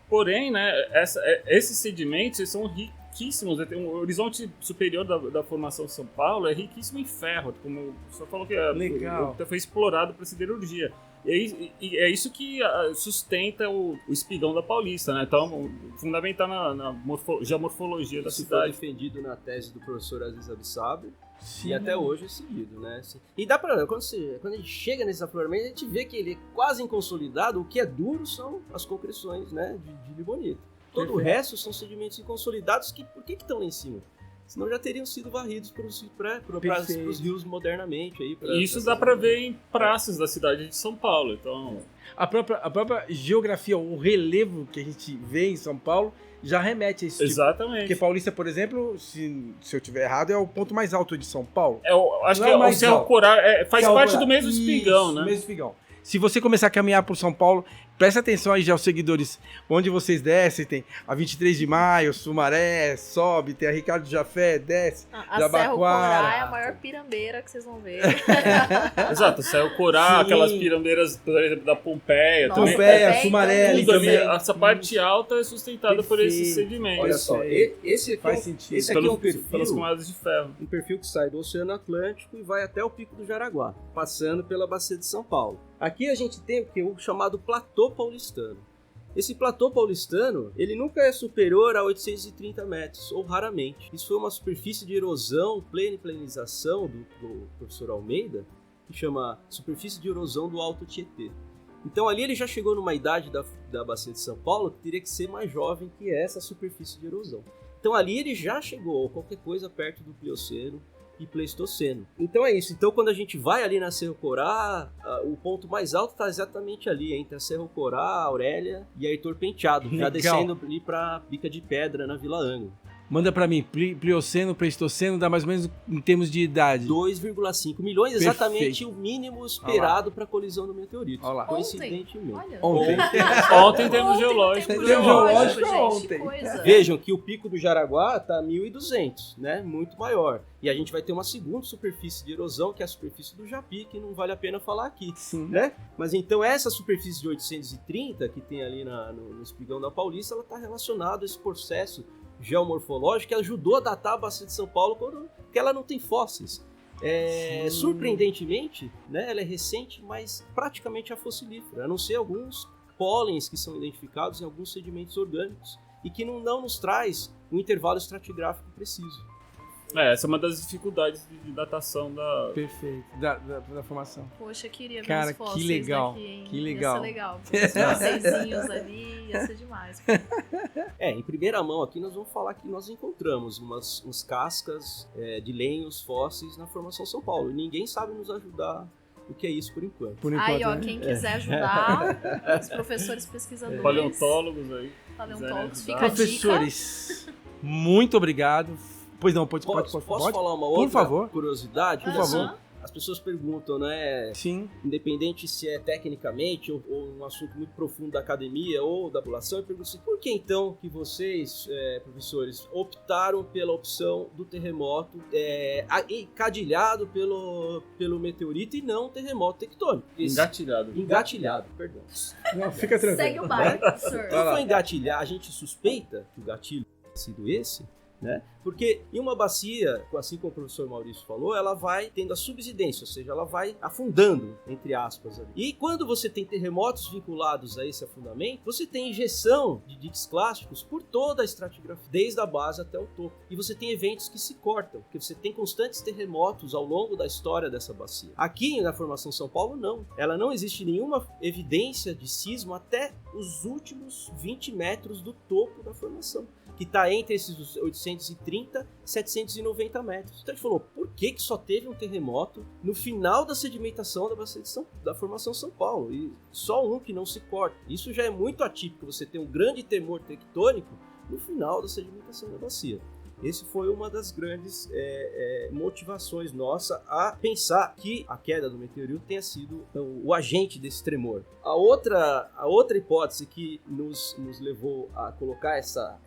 Porém, né, esses sedimentos eles são riquíssimos, né? Tem um horizonte superior da formação São Paulo é riquíssimo em ferro, como o senhor falou que foi explorado para siderurgia. E é isso que sustenta o Espigão da Paulista, né? Então, fundamental na geomorfologia da cidade. Foi defendido na tese do professor Aziz Abissab, e até hoje é seguido, né? E dá pra... Quando a gente chega nesse afloramento, a gente vê que ele é quase inconsolidado. O que é duro são as concreções, né, de limonita. Todo o resto são sedimentos inconsolidados que, por que estão lá em cima? Senão já teriam sido varridos para os rios modernamente. Isso dá para ver em praças da cidade de São Paulo. Então... A própria geografia, o relevo que a gente vê em São Paulo já remete a isso. Exatamente. Porque Paulista, por exemplo, se eu estiver errado, é o ponto mais alto de São Paulo. Acho que o Cerro Corá faz parte do mesmo Espigão, né? Do mesmo Espigão. Se você começar a caminhar por São Paulo, presta atenção aí já os seguidores, onde vocês descem, tem a 23 de Maio, Sumaré, sobe, tem a Ricardo Jafé, desce, a Cerro Corá é a maior pirambeira que vocês vão ver. Exato, Cerro Corá, aquelas pirambeiras, por exemplo, da Pompeia. Pompeia, Sumaré, tudo ali, essa parte alta é sustentada por esses sedimentos. Olha só, esse aqui faz sentido. Esse aqui é um perfil, pelas camadas de ferro. Um perfil que sai do Oceano Atlântico e vai até o Pico do Jaraguá, passando pela Bacia de São Paulo. Aqui a gente tem o chamado platô paulistano. Esse platô paulistano, ele nunca é superior a 830 metros, ou raramente. Isso foi uma superfície de erosão, plenização do professor Almeida, que chama superfície de erosão do Alto Tietê. Então ali ele já chegou numa idade da Bacia de São Paulo que teria que ser mais jovem que essa superfície de erosão. Então ali ele já chegou, qualquer coisa perto do Plioceno, e Pleistoceno. Então é isso. Então quando a gente vai ali na Cerro Corá, o ponto mais alto está exatamente ali, entre a Cerro Corá, a Aurélia e a Heitor Penteado, já descendo ali para Bica de Pedra, na Vila Angra. Manda pra mim, Plioceno, Pleistoceno, dá mais ou menos em termos de idade. 2,5 milhões, exatamente o mínimo esperado para a colisão do meteorito. Olha lá. Coincidentemente. Ontem. Ontem em termos geológicos. Ontem. Vejam que o pico do Jaraguá está 1.200, né? Muito maior. E a gente vai ter uma segunda superfície de erosão, que é a superfície do Japi, que não vale a pena falar aqui. Sim. Né? Mas então essa superfície de 830, que tem ali no Espigão da Paulista, ela está relacionada a esse processo geomorfológico que ajudou a datar a Bacia de São Paulo porque ela não tem fósseis. Surpreendentemente, né, ela é recente, mas praticamente afossilífera, a não ser alguns pólens que são identificados em alguns sedimentos orgânicos e que não nos traz um intervalo estratigráfico preciso. Essa é uma das dificuldades de datação da... Perfeito, da formação. Poxa, queria ver Cara, os fósseis que legal, daqui, hein? que legal. Ia ser legal. Os fósseis ali, ia ser demais. Em primeira mão aqui nós vamos falar que nós encontramos umas cascas de lenhos fósseis na Formação São Paulo. E ninguém sabe nos ajudar o que é isso por enquanto. Aí, ó, né? quem quiser ajudar, os professores pesquisadores. Paleontólogos aí. Paleontólogos, fica Professores, muito obrigado. Pois não, pode Posso pode? falar uma Por outra favor. curiosidade? Por favor. As pessoas perguntam, né? Sim. Independente se é tecnicamente ou um assunto muito profundo da academia ou da população, eu pergunto assim, por que então que vocês, professores, optaram pela opção do terremoto encadilhado pelo meteorito e não terremoto tectônico? Engatilhado, perdão. Não, fica tranquilo. Segue o baile, professor. Se for engatilhar, a gente suspeita que o gatilho tenha sido esse, né? Porque em uma bacia, assim como o professor Maurício falou, ela vai tendo a subsidência, ou seja, ela vai afundando, entre aspas. Ali. E quando você tem terremotos vinculados a esse afundamento, você tem injeção de diques clássicos por toda a estratigrafia, desde a base até o topo. E você tem eventos que se cortam, porque você tem constantes terremotos ao longo da história dessa bacia. Aqui na Formação São Paulo, não. Ela não existe nenhuma evidência de sismo até os últimos 20 metros do topo da formação, que está entre esses 830 e 790 metros. Então ele falou, por que só teve um terremoto no final da sedimentação da Formação São Paulo? E só um que não se corta. Isso já é muito atípico, você ter um grande tremor tectônico no final da sedimentação da bacia. Esse foi uma das grandes motivações nossa a pensar que a queda do meteorito tenha sido o agente desse tremor. A outra hipótese que nos levou a colocar essa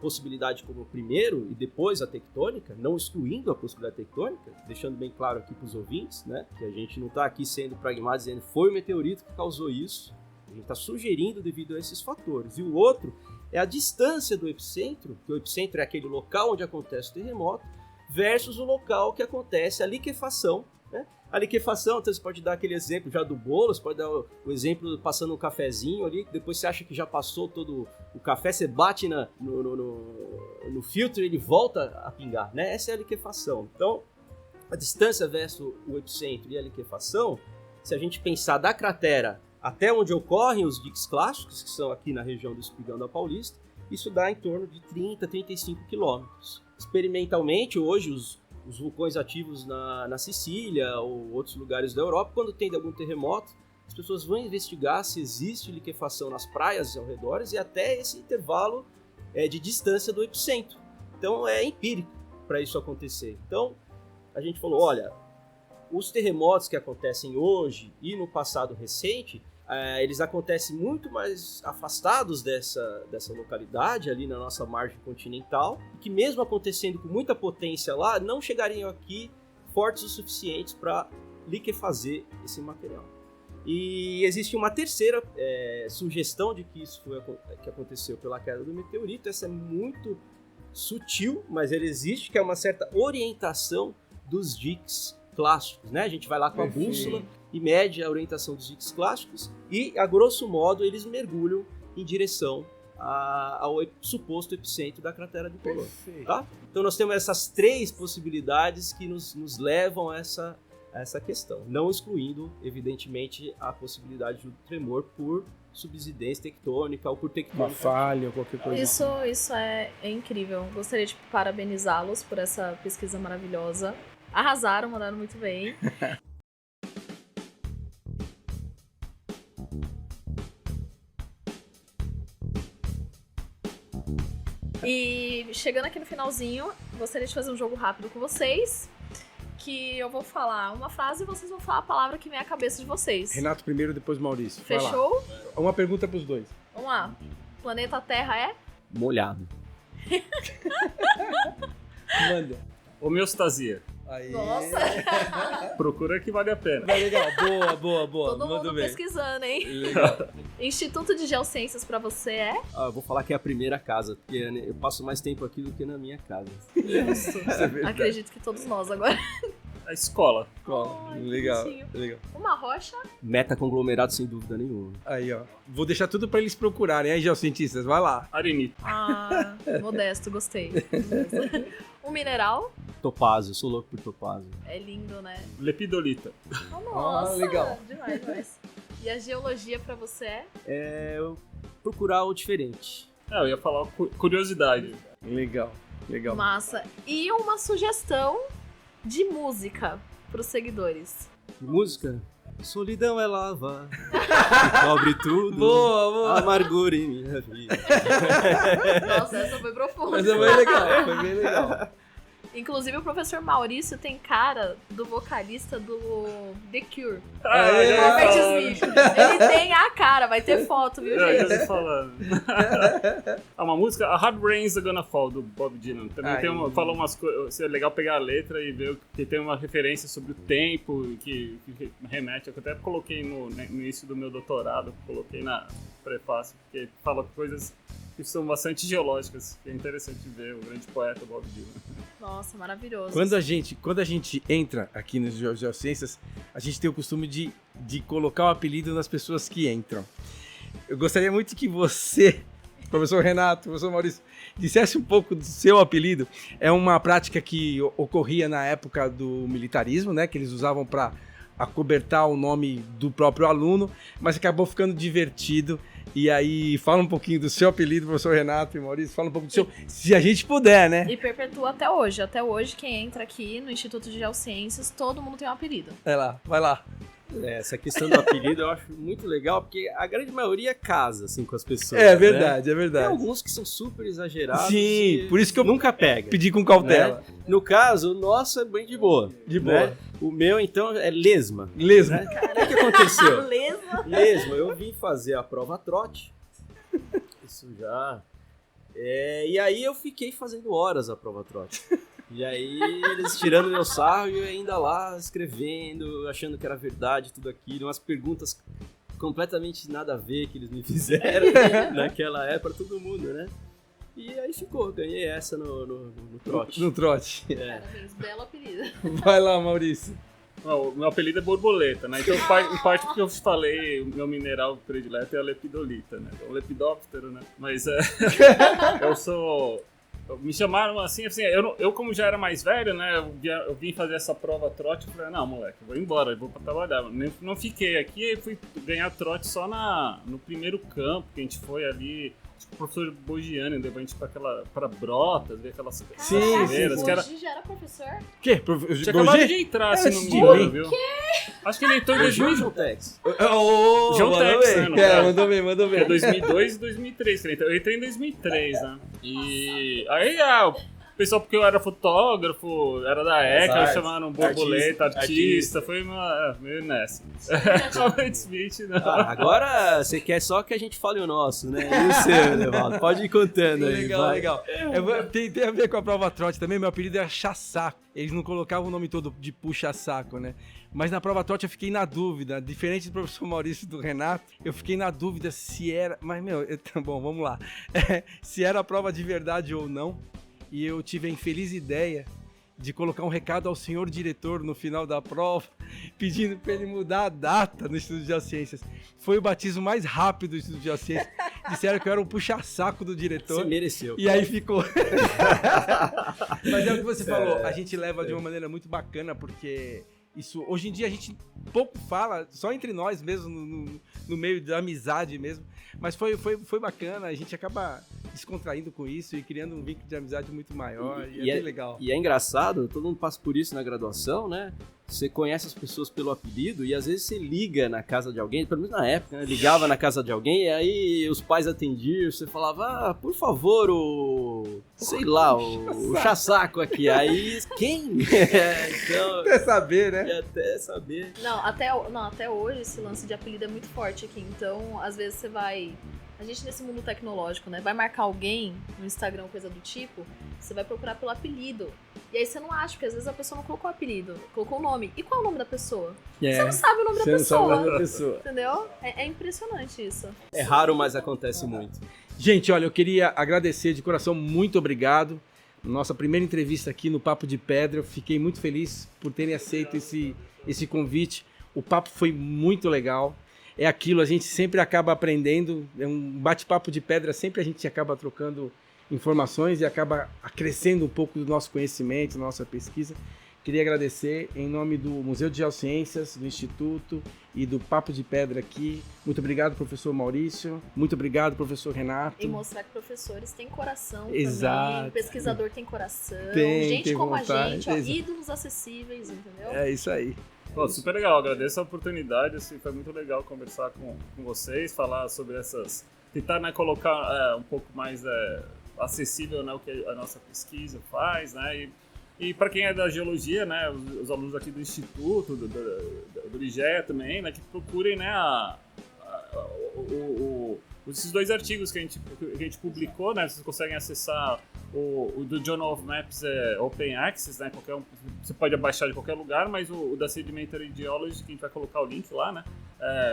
possibilidade como primeiro e depois a tectônica, não excluindo a possibilidade tectônica, deixando bem claro aqui para os ouvintes, né, que a gente não está aqui sendo pragmático dizendo que foi o meteorito que causou isso, a gente está sugerindo devido a esses fatores. E o outro é a distância do epicentro, que o epicentro é aquele local onde acontece o terremoto, versus o local que acontece a liquefação. Né? A liquefação, então você pode dar aquele exemplo já do bolo, você pode dar o exemplo passando um cafezinho ali, depois você acha que já passou todo o café, você bate no filtro e ele volta a pingar. Né? Essa é a liquefação. Então, a distância versus o epicentro e a liquefação, se a gente pensar da cratera até onde ocorrem os diques clássicos, que são aqui na região do Espigão da Paulista, isso dá em torno de 30, 35 quilômetros. Experimentalmente, hoje, os vulcões ativos na Sicília ou outros lugares da Europa, quando tem algum terremoto, as pessoas vão investigar se existe liquefação nas praias ao redor e até esse intervalo de distância do epicentro. Então, é empírico para isso acontecer. Então, a gente falou, olha, os terremotos que acontecem hoje e no passado recente, eles acontecem muito mais afastados dessa localidade, ali na nossa margem continental, e que mesmo acontecendo com muita potência lá, não chegariam aqui fortes o suficientes para liquefazer esse material. E existe uma terceira sugestão de que isso que aconteceu pela queda do meteorito. Essa é muito sutil, mas ela existe, que é uma certa orientação dos diques clássicos, né? A gente vai lá com a bússola e mede a orientação dos diques clássicos e, a grosso modo, eles mergulham em direção ao suposto epicentro da cratera de Colombo. Tá? Então nós temos essas três possibilidades que nos levam a essa questão, não excluindo, evidentemente, a possibilidade de um tremor por subsidência tectônica ou por tectônica. Uma falha ou qualquer coisa. Isso é incrível. Gostaria de parabenizá-los por essa pesquisa maravilhosa. Arrasaram, mandaram muito bem. E chegando aqui no finalzinho, gostaria de fazer um jogo rápido com vocês. Que eu vou falar uma frase e vocês vão falar a palavra que vem à cabeça de vocês. Renato primeiro, depois Maurício. Vai lá. Fechou? Uma pergunta pros dois. Vamos lá. Planeta Terra é? Molhado. Manda. Homeostasia. Aí. Nossa! Procura que vale a pena. Vai, legal. Boa. Todo Manda mundo bem. pesquisando, hein? Legal. Instituto de Geociências pra você é? Eu vou falar que é a primeira casa, porque eu passo mais tempo aqui do que na minha casa. Isso é verdade. Acredito que todos nós agora. A escola. Ai, que Legal. bonitinho. Legal. Uma rocha. Meta conglomerado sem dúvida nenhuma. Aí, ó. Vou deixar tudo pra eles procurarem, hein, geocientistas? Vai lá. Arenito. Ah, modesto, gostei. Um mineral. Topázio, sou louco por topázio. É lindo, né? Lepidolita. Oh, nossa, legal. Demais. E a geologia pra você é? Eu procurar o diferente. Eu ia falar curiosidade. Legal. Massa. E uma sugestão de música pros seguidores. E música? Solidão é lava, que cobre tudo. Boa. Amargura em minha vida. Nossa, essa foi profunda. Mas é bem legal. Foi bem legal. Inclusive, o professor Maurício tem cara do vocalista do The Cure. Aê, Robert cara. Smith. Ele tem a cara, vai ter foto, viu, Eu gente? ia falando. Uma música, A Hard Rain's Gonna Fall, do Bob Dylan. Também fala umas coisas. É legal pegar a letra e ver que tem uma referência sobre o tempo que remete. Eu até coloquei no início do meu doutorado, coloquei na prefácio, porque fala coisas que são bastante geológicas. Que é interessante ver o grande poeta Bob Dylan. Nossa, maravilhoso. Quando a gente entra aqui nos Geociências, a gente tem o costume de colocar o apelido nas pessoas que entram. Eu gostaria muito que você, professor Renato, professor Maurício, dissesse um pouco do seu apelido. É uma prática que ocorria na época do militarismo, né? Que eles usavam para acobertar o nome do próprio aluno, mas acabou ficando divertido. E aí, fala um pouquinho do seu apelido, professor Renato e Maurício, fala um pouco do seu, se a gente puder, né? E perpetua até hoje. Até hoje, quem entra aqui no Instituto de Geociências, todo mundo tem um apelido. Vai lá. Essa questão do apelido eu acho muito legal, porque a grande maioria casa assim, com as pessoas. É verdade, é Tem verdade. alguns que são super exagerados. Sim, e por isso que eu nunca pega. pedi com cautela. Né? No caso, o nosso é bem de boa. De boa. Né? O meu, então, é lesma. Lesma. Né? O que aconteceu? Beleza? Lesma, eu vim fazer a prova trote. Isso já. E aí eu fiquei fazendo horas a prova trote. E aí eles tirando meu sarro e eu ainda lá escrevendo, achando que era verdade tudo aquilo, umas perguntas completamente nada a ver que eles me fizeram naquela época pra todo mundo, né? E aí ficou, ganhei essa no trote. No trote. Parabéns, belo apelido. Vai lá, Maurício. O meu apelido é borboleta, né? Então, em parte porque eu falei, o meu mineral predileto é a lepidolita, né? É um lepidóptero, né? Mas me chamaram assim, eu como já era mais velho, né? Eu vim fazer essa prova trote, eu falei, não, moleque, eu vou embora, eu vou pra trabalhar. Não fiquei aqui, e fui ganhar trote só no primeiro campo, que a gente foi ali. O professor Bogiani levou a gente pra Brotas, ver aquelas sim. que era... Hoje já era professor? Que? Tinha acabado de entrar, assim, no de meu, mim? viu? Acho que ele entrou em 2000. João Tex. João Tex, né, no caso. Mandou bem. É 2002 e 2003. Eu entrei em 2003, né? E aí, o pessoal, porque eu era fotógrafo, era da ECA, me chamaram borboleta, artista. Foi meio nessa. Robert Smith, não. Agora você quer só que a gente fale o nosso, né? E o seu, Evaldo? Pode ir contando aí. Legal. Tem a ver com a prova trote também, meu apelido era Chassaco. Eles não colocavam o nome todo de puxa-saco, né? Mas na prova trote eu fiquei na dúvida, diferente do professor Maurício e do Renato, eu fiquei na dúvida se era... Mas, bom, vamos lá. Se era a prova de verdade ou não. E eu tive a infeliz ideia de colocar um recado ao senhor diretor no final da prova, pedindo para ele mudar a data no Instituto de Geociências. Foi o batismo mais rápido do Instituto de Geociências. Disseram que eu era um puxa-saco do diretor. Você mereceu. E aí ficou. Mas é o que você falou, a gente leva de uma maneira muito bacana, porque isso, hoje em dia a gente pouco fala, só entre nós mesmo, no meio da amizade mesmo. Mas foi bacana, a gente acaba descontraindo com isso e criando um vínculo de amizade muito maior. E é bem legal. E é engraçado, todo mundo passa por isso na graduação, né? Você conhece as pessoas pelo apelido e às vezes você liga na casa de alguém, pelo menos na época, né? Ligava na casa de alguém e aí os pais atendiam, você falava, por favor, o chassaco aqui. Aí, quem? Então, Até saber, né? até saber. Não, até hoje esse lance de apelido é muito forte aqui. Então, às vezes você vai... A gente nesse mundo tecnológico, né? Vai marcar alguém no Instagram, coisa do tipo, você vai procurar pelo apelido. E aí você não acha, porque às vezes a pessoa não colocou o apelido, colocou o nome. E qual é o nome da pessoa? Você não sabe o nome da Você não sabe o pessoa. nome da pessoa. Entendeu? É impressionante isso. É raro, mas acontece muito. Gente, olha, eu queria agradecer de coração, muito obrigado. Nossa primeira entrevista aqui no Papo de Pedra, eu fiquei muito feliz por terem aceito esse convite. O papo foi muito legal. É aquilo, a gente sempre acaba aprendendo, é um bate-papo de pedra, sempre a gente acaba trocando informações e acaba crescendo um pouco do nosso conhecimento, da nossa pesquisa. Queria agradecer em nome do Museu de Geociências, do Instituto e do Papo de Pedra aqui. Muito obrigado, professor Maurício. Muito obrigado, professor Renato. E mostrar que professores têm coração Exato. também, pesquisador tem coração, Tem gente como vontade. a gente, ó, Exato. ídolos acessíveis, entendeu? É isso aí. Pô, super legal, agradeço a oportunidade, assim, foi muito legal conversar com vocês, falar sobre essas... Tentar, né, colocar um pouco mais acessível, né, o que a nossa pesquisa faz, né, e para quem é da geologia, né, os alunos aqui do Instituto, do IGE também, né, que procurem, né, esses 2 artigos que a gente publicou, né, vocês conseguem acessar o do Journal of Maps Open Access, né, você pode baixar de qualquer lugar, mas o da Sedimentary Geology, que a gente vai colocar o link lá, né,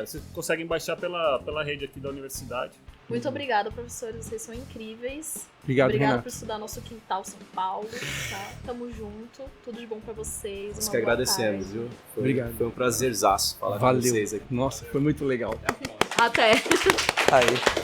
vocês conseguem baixar pela rede aqui da universidade. Muito obrigada, professores, vocês são incríveis. Obrigado, Obrigada Renato. por estudar nosso quintal São Paulo, tá? Tamo junto, tudo de bom pra vocês. Nós uma que boa agradecemos, tarde. viu? Obrigado. Foi um prazerzaço falar com Valeu. vocês aqui. Nossa, foi muito legal. Até! Aí.